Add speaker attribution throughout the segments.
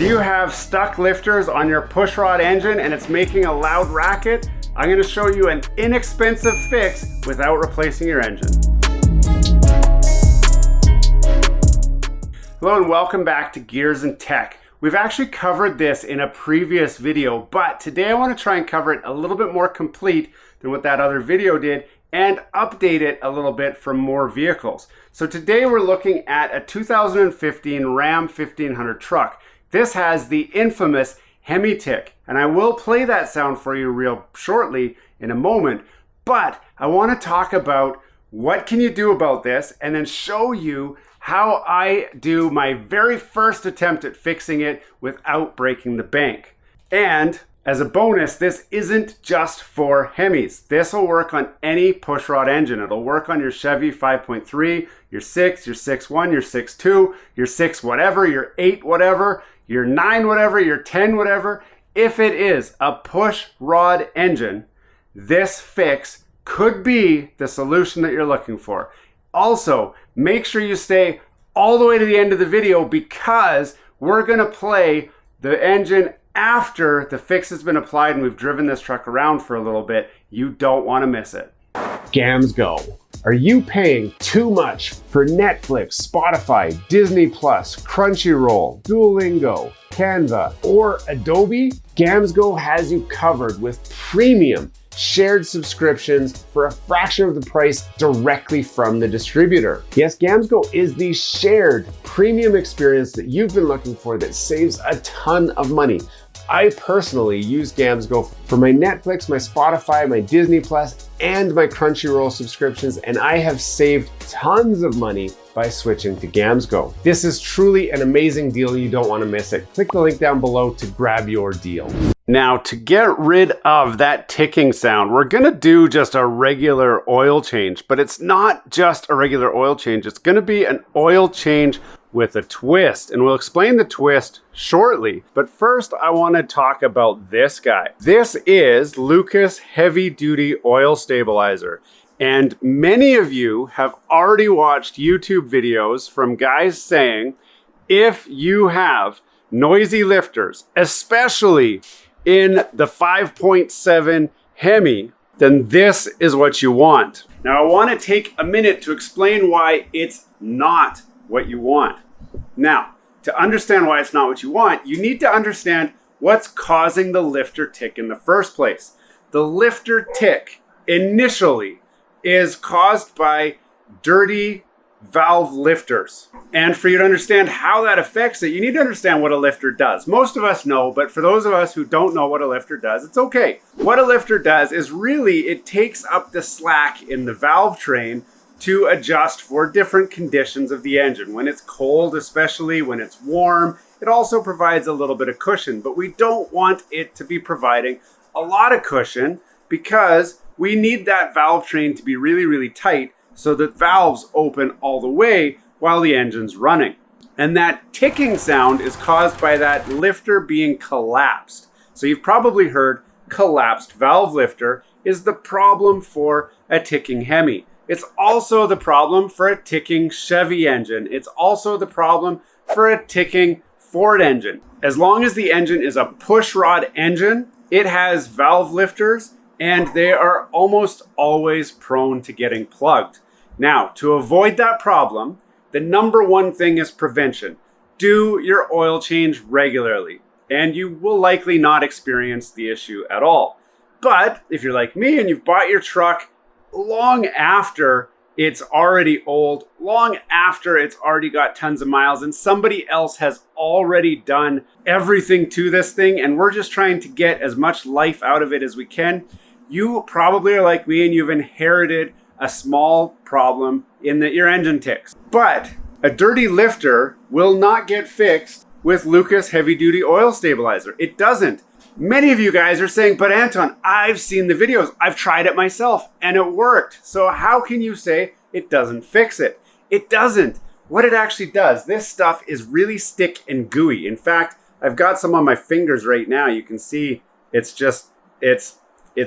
Speaker 1: Do you have stuck lifters on your pushrod engine and it's making a loud racket? I'm going to show you an inexpensive fix without replacing your engine. Hello and welcome back to Gears and Tech. We've actually covered this in a previous video, but today I want to try and cover it a little bit more complete than what that other video did and update it a little bit for more vehicles. So today we're looking at a 2015 Ram 1500 truck. This has the infamous Hemi tick, and I will play that sound for you real shortly in a moment, but I want to talk about what can you do about this and then show you how I do my very first attempt at fixing it without breaking the bank. And as a bonus, this isn't just for Hemis. This will work on any pushrod engine. It'll work on your Chevy 5.3, your 6, your 6.1, your 6.2, your 6 whatever, your 8 whatever, your 9 whatever, your 10 whatever. If it is a pushrod engine, this fix could be the solution that you're looking for. Also, make sure you stay all the way to the end of the video because we're gonna play the engine after the fix has been applied and we've driven this truck around for a little bit. You don't wanna miss it. GamsGo. Are you paying too much for Netflix, Spotify, Disney+, Crunchyroll, Duolingo, Canva, or Adobe? GamsGo has you covered with premium shared subscriptions for a fraction of the price directly from the distributor. Yes, GamsGo is the shared premium experience that you've been looking for that saves a ton of money. I personally use GamsGo for my Netflix, my Spotify, my Disney+, and my Crunchyroll subscriptions, and I have saved tons of money by switching to GamsGo. This is truly an amazing deal. You don't want to miss it. Click the link down below to grab your deal. Now, to get rid of that ticking sound, we're gonna do just a regular oil change, but it's not just a regular oil change. It's gonna be an oil change with a twist, and we'll explain the twist shortly. But first, I wanna talk about this guy. This is Lucas Heavy Duty Oil Stabilizer. And many of you have already watched YouTube videos from guys saying, if you have noisy lifters, especially in the 5.7 Hemi, then this is what you want. Now I want to take a minute to explain why it's not what you want. Now, to understand why it's not what you want, you need to understand what's causing the lifter tick in the first place. The lifter tick initially is caused by dirty valve lifters. And for you to understand how that affects it, you need to understand what a lifter does. Most of us know, but for those of us who don't know what a lifter does, it's okay. What a lifter does is really it takes up the slack in the valve train to adjust for different conditions of the engine. When it's cold, especially when it's warm, it also provides a little bit of cushion, but we don't want it to be providing a lot of cushion because we need that valve train to be really, really tight so that valves open all the way while the engine's running. And that ticking sound is caused by that lifter being collapsed. So you've probably heard collapsed valve lifter is the problem for a ticking Hemi. It's also the problem for a ticking Chevy engine. It's also the problem for a ticking Ford engine. As long as the engine is a pushrod engine, it has valve lifters and they are almost always prone to getting plugged. Now, to avoid that problem, the number one thing is prevention. Do your oil change regularly, and you will likely not experience the issue at all. But if you're like me and you've bought your truck long after it's already old, long after it's already got tons of miles, and somebody else has already done everything to this thing, and we're just trying to get as much life out of it as we can, you probably are like me and you've inherited a small problem in that your engine ticks. But a dirty lifter will not get fixed with Lucas Heavy Duty Oil Stabilizer. It doesn't. Many of you guys are saying, but Anton, I've seen the videos. I've tried it myself and it worked. So how can you say it doesn't fix it? It doesn't. What it actually does, this stuff is really stick and gooey. In fact, I've got some on my fingers right now. You can see it's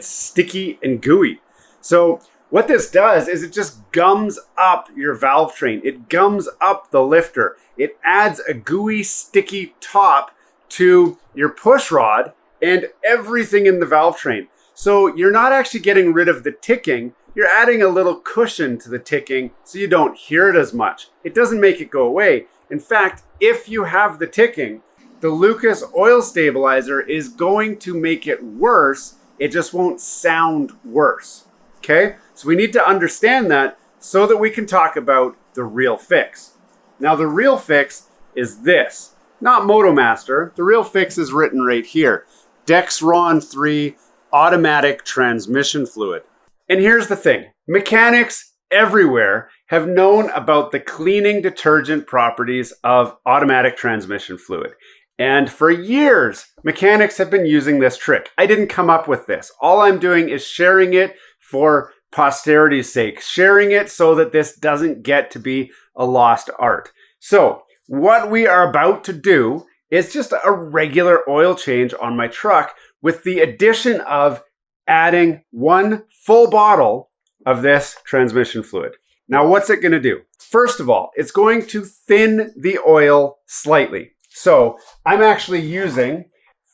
Speaker 1: sticky and gooey. So what this does is it just gums up your valve train. It gums up the lifter. It adds a gooey, sticky top to your push rod and everything in the valve train. So you're not actually getting rid of the ticking, you're adding a little cushion to the ticking so you don't hear it as much. It doesn't make it go away. In fact, if you have the ticking, the Lucas oil stabilizer is going to make it worse. It just won't sound worse. Okay? So we need to understand that so that we can talk about the real fix. Now, the real fix is this. Not MotoMaster. The real fix is written right here. Dexron 3 automatic transmission fluid. And here's the thing. Mechanics everywhere have known about the cleaning detergent properties of automatic transmission fluid. And for years, mechanics have been using this trick. I didn't come up with this. All I'm doing is sharing it for posterity's sake, sharing it so that this doesn't get to be a lost art. So what we are about to do is just a regular oil change on my truck with the addition of adding 1 full bottle of this transmission fluid. Now, what's it going to do? First of all, it's going to thin the oil slightly. So I'm actually using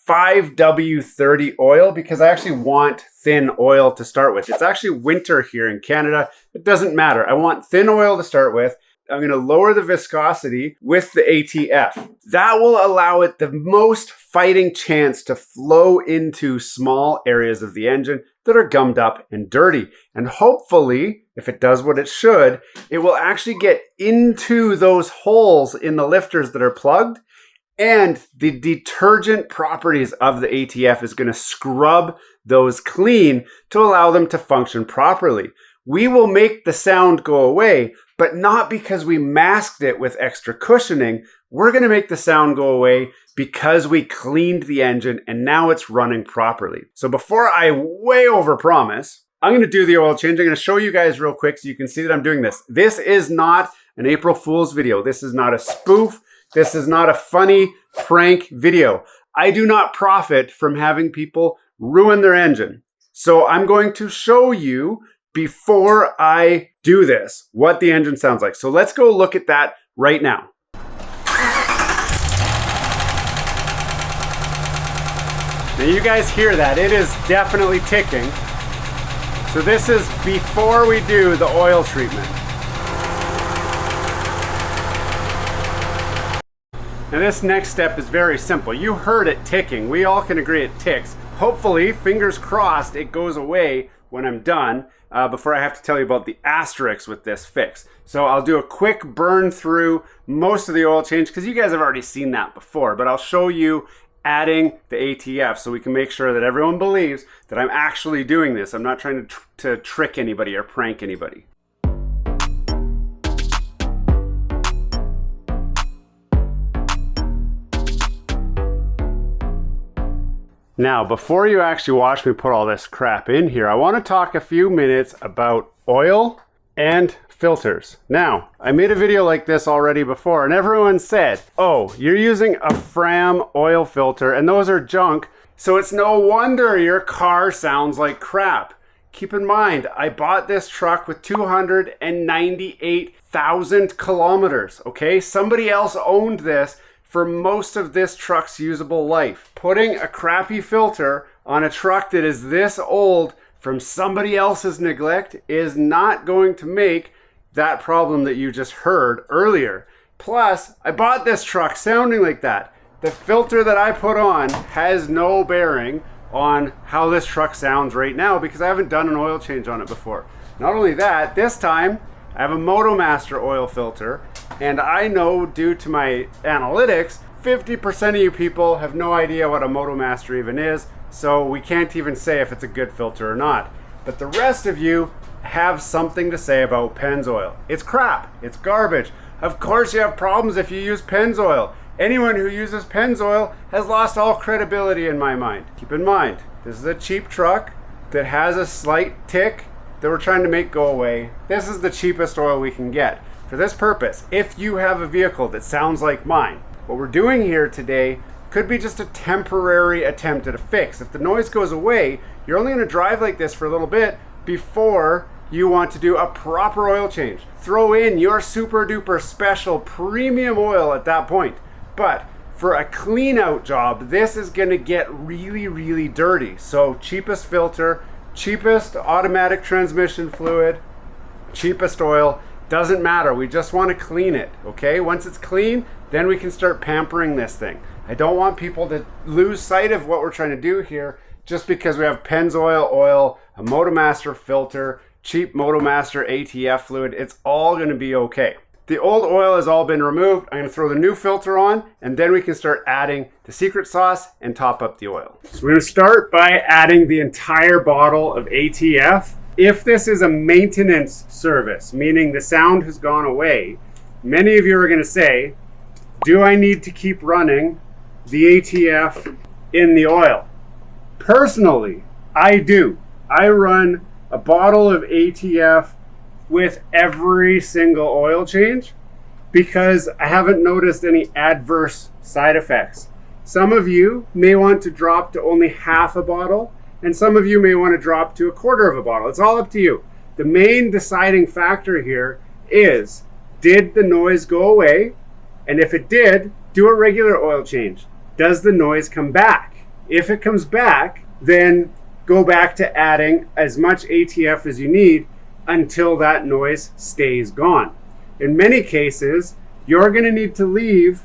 Speaker 1: 5W30 oil because I actually want thin oil to start with. It's actually winter here in Canada. It doesn't matter. I want thin oil to start with. I'm going to lower the viscosity with the ATF. That will allow it the most fighting chance to flow into small areas of the engine that are gummed up and dirty. And hopefully, if it does what it should, it will actually get into those holes in the lifters that are plugged. And the detergent properties of the ATF is going to scrub those clean to allow them to function properly. We will make the sound go away, but not because we masked it with extra cushioning. We're going to make the sound go away because we cleaned the engine and now it's running properly. So before I way overpromise, I'm going to do the oil change. I'm going to show you guys real quick so you can see that I'm doing this. This is not an April Fool's video. This is not a spoof. This is not a funny prank video. I do not profit from having people ruin their engine. So I'm going to show you before I do this what the engine sounds like. So let's go look at that right now. Now you guys hear that. It is definitely ticking. So this is before we do the oil treatment. Now this next step is very simple. You heard it ticking. We all can agree it ticks. Hopefully, fingers crossed, it goes away when I'm done before I have to tell you about the asterisks with this fix. So I'll do a quick burn through most of the oil change because you guys have already seen that before, but I'll show you adding the ATF so we can make sure that everyone believes that I'm actually doing this. I'm not trying to trick anybody or prank anybody. Now, before you actually watch me put all this crap in here, I want to talk a few minutes about oil and filters. Now, I made a video like this already before, and everyone said, oh, you're using a Fram oil filter, and those are junk, so it's no wonder your car sounds like crap. Keep in mind, I bought this truck with 298,000 kilometers, okay? Somebody else owned this for most of this truck's usable life. Putting a crappy filter on a truck that is this old from somebody else's neglect is not going to make that problem that you just heard earlier. Plus, I bought this truck sounding like that. The filter that I put on has no bearing on how this truck sounds right now because I haven't done an oil change on it before. Not only that, this time I have a MotoMaster oil filter, and I know due to my analytics, 50% of you people have no idea what a MotoMaster even is, so we can't even say if it's a good filter or not. But the rest of you have something to say about Pennzoil. It's crap. It's garbage. Of course you have problems if you use Pennzoil. Anyone who uses Pennzoil has lost all credibility in my mind. Keep in mind, this is a cheap truck that has a slight tick that we're trying to make go away. This is the cheapest oil we can get. For this purpose, if you have a vehicle that sounds like mine, what we're doing here today could be just a temporary attempt at a fix. If the noise goes away, you're only going to drive like this for a little bit before you want to do a proper oil change. Throw in your super duper special premium oil at that point. But For a clean out job, this is gonna get really, really dirty. So cheapest filter, cheapest automatic transmission fluid, cheapest oil, doesn't matter. We just wanna clean it, okay? Once it's clean, then we can start pampering this thing. I don't want people to lose sight of what we're trying to do here just because we have Pennzoil, a MotoMaster filter, cheap MotoMaster ATF fluid. It's all gonna be okay. The old oil has all been removed. I'm gonna throw the new filter on, and then we can start adding the secret sauce and top up the oil. So we're gonna start by adding the entire bottle of ATF. If this is a maintenance service, meaning the sound has gone away, many of you are gonna say, do I need to keep running the ATF in the oil? Personally, I do. I run a bottle of ATF with every single oil change because I haven't noticed any adverse side effects. Some of you may want to drop to only half a bottle, and some of you may want to drop to a quarter of a bottle. It's all up to you. The main deciding factor here is, did the noise go away? And if it did, do a regular oil change. Does the noise come back? If it comes back, then go back to adding as much ATF as you need until that noise stays gone. In many cases, you're going to need to leave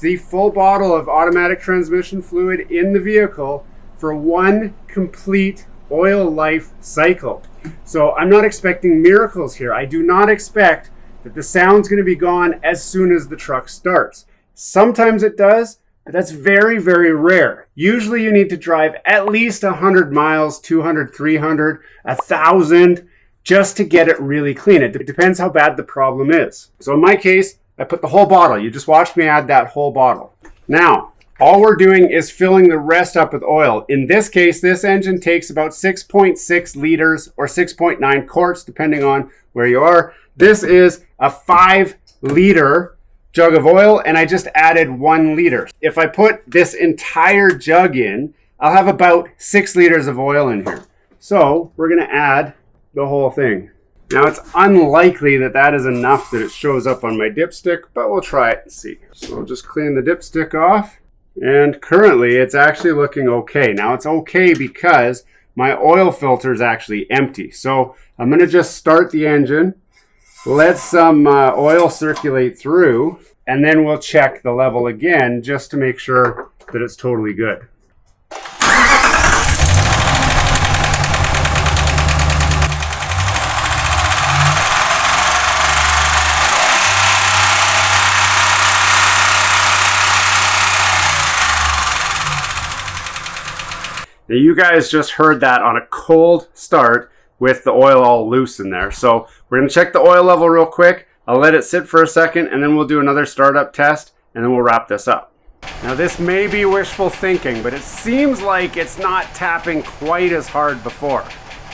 Speaker 1: the full bottle of automatic transmission fluid in the vehicle for one complete oil life cycle. So I'm not expecting miracles here. I do not expect that the sound's going to be gone as soon as the truck starts. Sometimes it does, but that's very, very rare. Usually you need to drive at least 100 miles, 200, 300, 1,000 just to get it really clean. It depends how bad the problem is. So in my case, I put the whole bottle. You just watched me add that whole bottle. Now, all we're doing is filling the rest up with oil. In this case, this engine takes about 6.6 liters or 6.9 quarts, depending on where you are. This is a 5-liter jug of oil, and I just added 1 liter. If I put this entire jug in, I'll have about 6 liters of oil in here. So we're gonna add the whole thing. Now it's unlikely that that is enough that it shows up on my dipstick, but we'll try it and see. So I'll just clean the dipstick off, and currently it's actually looking okay. Now it's okay because my oil filter is actually empty. So I'm gonna just start the engine, let some oil circulate through, and then we'll check the level again just to make sure that it's totally good. Now you guys just heard that on a cold start with the oil all loose in there. So we're gonna check the oil level real quick. I'll let it sit for a second and then we'll do another startup test and then we'll wrap this up. Now this may be wishful thinking, but it seems like it's not tapping quite as hard before,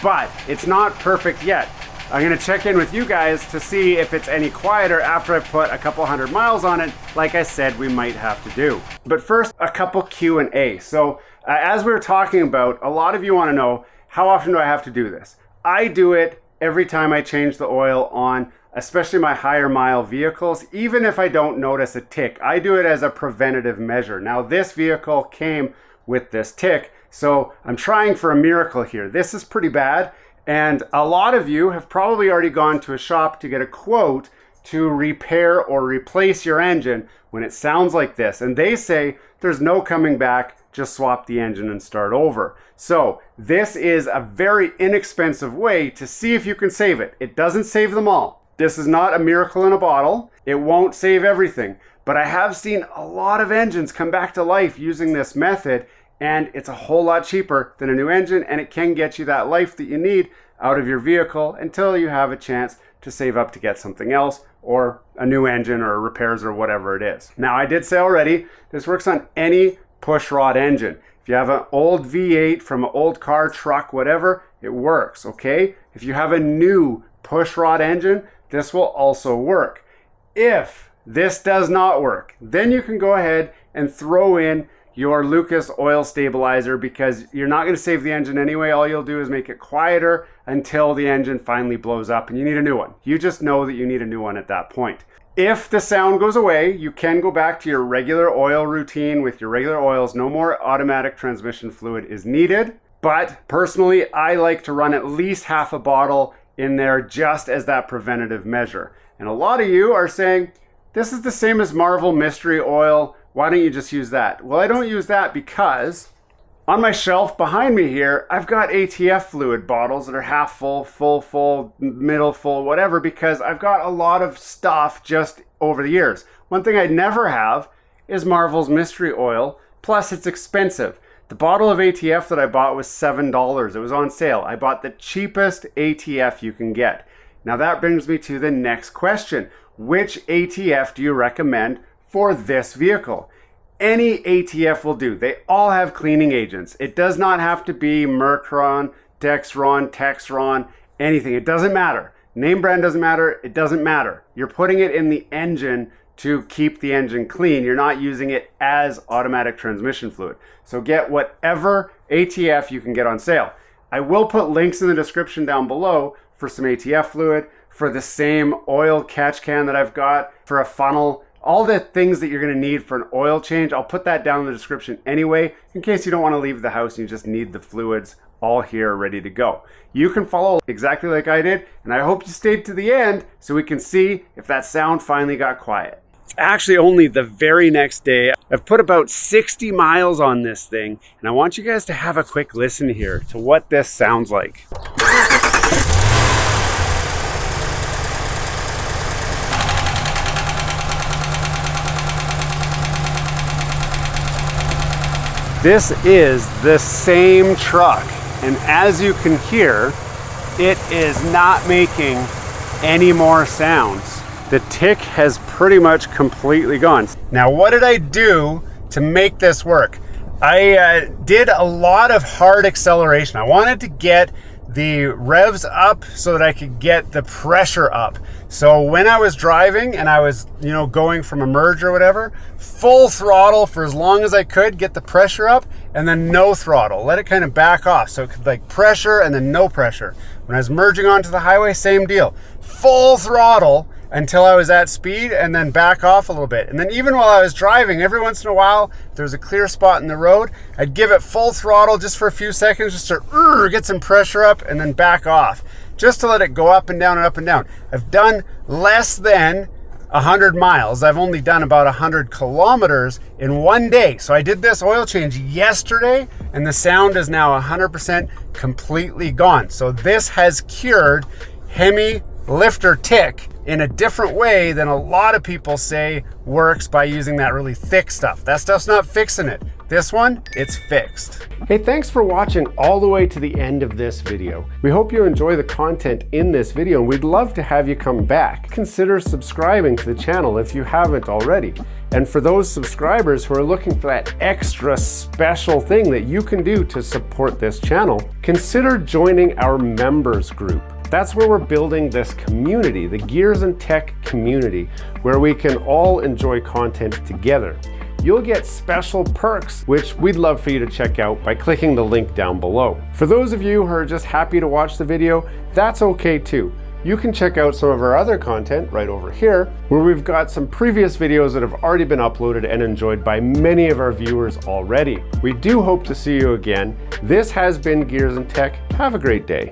Speaker 1: but it's not perfect yet. I'm gonna check in with you guys to see if it's any quieter after I put a couple 100 miles on it, like I said we might have to do. But first, a couple Q&A. So as we were talking about, a lot of you wanna know, how often do I have to do this? I do it every time I change the oil on, especially my higher mile vehicles, even if I don't notice a tick. I do it as a preventative measure. Now this vehicle came with this tick, so I'm trying for a miracle here. This is pretty bad, and a lot of you have probably already gone to a shop to get a quote to repair or replace your engine when it sounds like this, and they say there's no coming back, just swap the engine and start over. So this is a very inexpensive way to see if you can save it. It doesn't save them all. This is not a miracle in a bottle. It won't save everything, but I have seen a lot of engines come back to life using this method, and it's a whole lot cheaper than a new engine, and it can get you that life that you need out of your vehicle until you have a chance to save up to get something else or a new engine or repairs or whatever it is. Now I did say already, this works on any pushrod engine. If you have an old V8 from an old car, truck, whatever, it works, okay? If you have a new pushrod engine, this will also work. If this does not work, then you can go ahead and throw in your Lucas oil stabilizer, because you're not going to save the engine anyway. All you'll do is make it quieter until the engine finally blows up and you need a new one. You just know that you need a new one at that point. If the sound goes away, you can go back to your regular oil routine with your regular oils. No more automatic transmission fluid is needed. But personally, I like to run at least half a bottle in there just as that preventative measure. And a lot of you are saying, this is the same as Marvel Mystery Oil. Why don't you just use that? Well, I don't use that because on my shelf behind me here, I've got ATF fluid bottles that are half full, full, middle full, whatever, because I've got a lot of stuff just over the years. One thing I never have is Marvel's Mystery Oil, plus it's expensive. The bottle of ATF that I bought was $7. It was on sale. I bought the cheapest ATF you can get. Now that brings me to the next question. Which ATF do you recommend for this vehicle? Any ATF will do. They all have cleaning agents. It does not have to be Mercron, Dexron, Texron, anything. It doesn't matter. Name brand doesn't matter. It doesn't matter. You're putting it in the engine to keep the engine clean. You're not using it as automatic transmission fluid. So get whatever ATF you can get on sale. I will put links in the description down below for some ATF fluid, for the same oil catch can that I've got, for a funnel, all the things that you're going to need for an oil change. I'll put that down in the description anyway, in case you don't want to leave the house and you just need the fluids all here ready to go. You can follow exactly like I did, and I hope you stayed to the end so we can see if that sound finally got quiet. It's actually only the very next day. I've put about 60 miles on this thing, and I want you guys to have a quick listen here to what this sounds like. This is the same truck, and as you can hear, it is not making any more sounds. The tick has pretty much completely gone. Now, what did I do to make this work? I did a lot of hard acceleration. I wanted to get the revs up so that I could get the pressure up. So when I was driving and I was, going from a merge or whatever, full throttle for as long as I could, get the pressure up, and then no throttle. Let it kind of back off. So it could like pressure and then no pressure. When I was merging onto the highway, same deal. Full throttle until I was at speed and then back off a little bit. And then even while I was driving, every once in a while, if there was a clear spot in the road, I'd give it full throttle just for a few seconds, just to get some pressure up and then back off, just to let it go up and down and up and down. I've done less than 100 miles. I've only done about 100 kilometers in one day. So I did this oil change yesterday and the sound is now 100% completely gone. So this has cured Hemi lifter tick in a different way than a lot of people say works by using that really thick stuff. That stuff's not fixing it. This one, it's fixed. Hey, thanks for watching all the way to the end of this video. We hope you enjoy the content in this video, and we'd love to have you come back. Consider subscribing to the channel if you haven't already. And for those subscribers who are looking for that extra special thing that you can do to support this channel, consider joining our members group. That's where we're building this community, the Gears and Tech community, where we can all enjoy content together. You'll get special perks, which we'd love for you to check out by clicking the link down below. For those of you who are just happy to watch the video, that's okay too. You can check out some of our other content right over here, where we've got some previous videos that have already been uploaded and enjoyed by many of our viewers already. We do hope to see you again. This has been Gears and Tech. Have a great day.